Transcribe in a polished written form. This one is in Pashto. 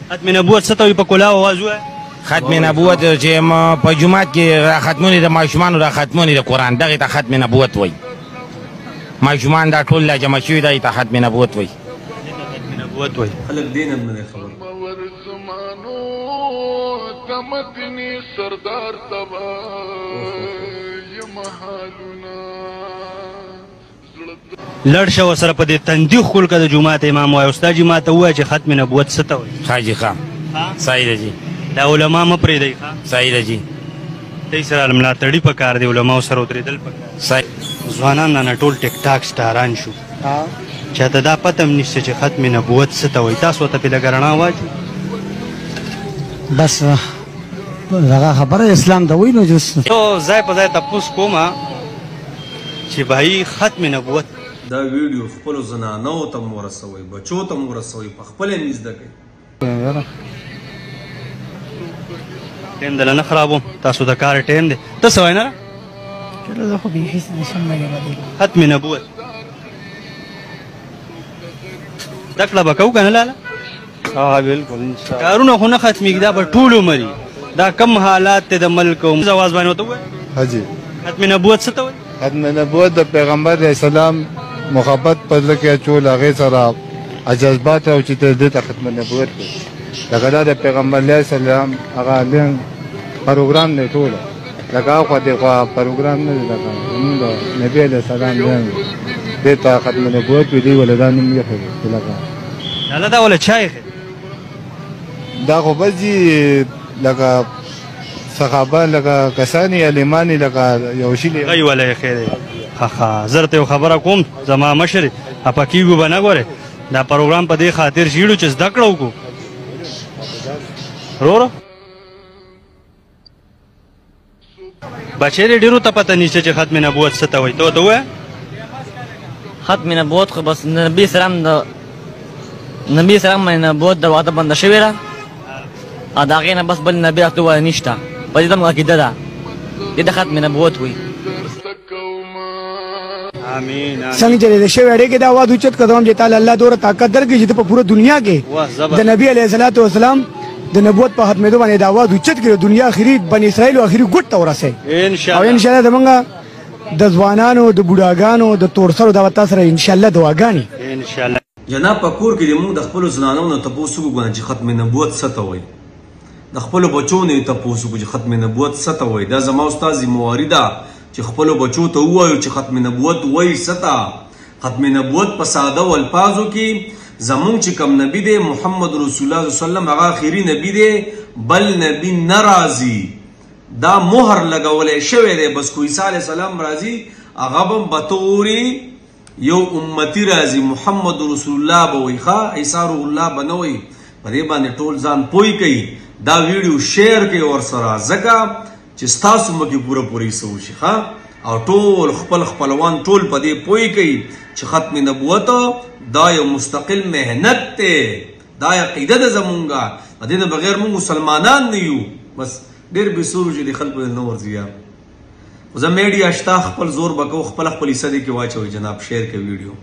ختم نبوت څه ته وایي په کلاه اواز ووایه. ختم نبوت چې په جومات کې را ختمونې د ماشومانو را ختمونې د قرآن دغې ته ختم نبوت وایي. ماشومان دا ټول لا جمع شوي دغې ته ختم نبوت وایي. ختم نبوت وایي. خلک دې نه نه خبر. لړ شه ورسره په دې تندي ښکل که د جومات امام وایي. استاد جي ما ته ووایه چې ختم نبوت څه ته وایي. ښه جي ښه صحیح ده جي. دا علما مه پرېږدئ. صحیح ده جي. دوی سره ملاتړي پکار دی، علماو سره ودرېدل پکار. صحیح. ځوانان نه ټول ټیک ټاک سټاران شو. چاته دا پته هم نشته چې ختم نبوت څه ته وایي. تاسو ورته پې لږه رڼا واچو. بس هغه خبره اسلام ته وایي نو زه ځای په ځای تپوس کوم چې بهایي ختم نبوت دا ویډیو خپلو زنانو ته م ورسوئ، بچو ته م ورسوئ، په خپله یې زده کوئ. ټیم دله نه خرابوم، تاسو د کار ټیم دی. ته څه وایې نه چلو زه خو بیخي نشم ختم نبوت زده کړه به کوو که نه لاله؟ بالکل کارونه خو نه ختمېږي، دا به ټول عمر وي. دا کم حالات دی د ملک او اواز باندې ورته ووایه. حاجي ختم نبوت څه ته وایي؟ ختم نبوت د پیغمبر علیه السلام محبت په زړه کې اچول، هغې سره جذبات راوچېدل، دې ته ختم نبوت دی. لکه دا د پیغمبر علیه السلام هغه لنډ پروګرام دی ټوله، لکه هاخوا دېخوا پروګرام نه دی، لکه زمونږ د نبي علیه السلام لنډ دې ته ختم نبوت وي. دوی ولې دا نوم ایښی دی. لکه لاله دا ولې چا ایښی؟ دا خو بس دي لکه صحابه، لکه کسانی علیمانی، لکه یو شي غی ولی خیره. ښه زه درته یو خبره کوم، زما مشر اپه کېږو به نه ګورې. دا پروګرام په دې خاطر شیړو چې زده کړه وکړو. وروره بچی دې ډېرو ته پته نشته چې ختم نبوت څه ته وایي. ته ورته ووایه. ختم نبوت خو بس نبي سلام باندې نبوت دروازه بنده شوې ده، او د هغې نه بس بل نبي راته ووایه نشته. په دې زموږ عقیده ده، دې ته ختم نبوت وایي. څنګه چې د شوې اړې کې دا आवाज اوچت کړم چې تعالی الله دوره طاقت درکړي چې په پوره دنیا کې د نبی علیه الصلاۃ والسلام د نبوت په ختمېدو باندې دا आवाज اوچت کړي، دنیا اخري بني اسرائیل اخري ګوټ ته ورسوي. او ان شاء الله زمونږ د ځوانانو د بوډاګانو د تورسرو دا وتا سره ان شاء الله دعاګانې ان شاء الله. جناب په کور کې د موږ د خپلو زنانو نه تپوس وکړو چې ختم نبوت څه ته وایي. د خپلو بچو نه یې تپوس وکړو چې ختم نبوت څه ته وایي. دا زما استاد ذمواري ده چې خپلو بچو ته ووایو چې ختم نبوت وایي څه ته. ختم نبوت په ساده و الفاظو کې زمونږ چې کوم نبي دی محمد رسول الله صلی الله علیه وسلم هغه آخري نبي دی، بل نبي نه راځي. دا مهر لګولی شوی دی، بس کو عیسی علیه السلام راځي هغه به بطوري یو امتی راځي، محمد رسول الله به وایي، ښه عیسی روح الله به نه وایي. په دې باندې ټول ځان پوی کوي. دا ویډیو شیر کوي ورسره ځکه چې ستاسو مکې پوره پوری څه وشي، ښه او ټول خپل خپلوان ټول په دې پوی کوي چې ختم نبوت دا یو مستقل مهنت دی، دا عقیده ده زمونږه. په دې نه بغیر موږ مسلمانان نه یو. بس ډېر بې سورو چې د خلکو نه ورځي. خو زه میډیا شته، خپل زور به کوو، خپله خپل حصه دې کې واچوئ. جناب شیر کوي ویډیو.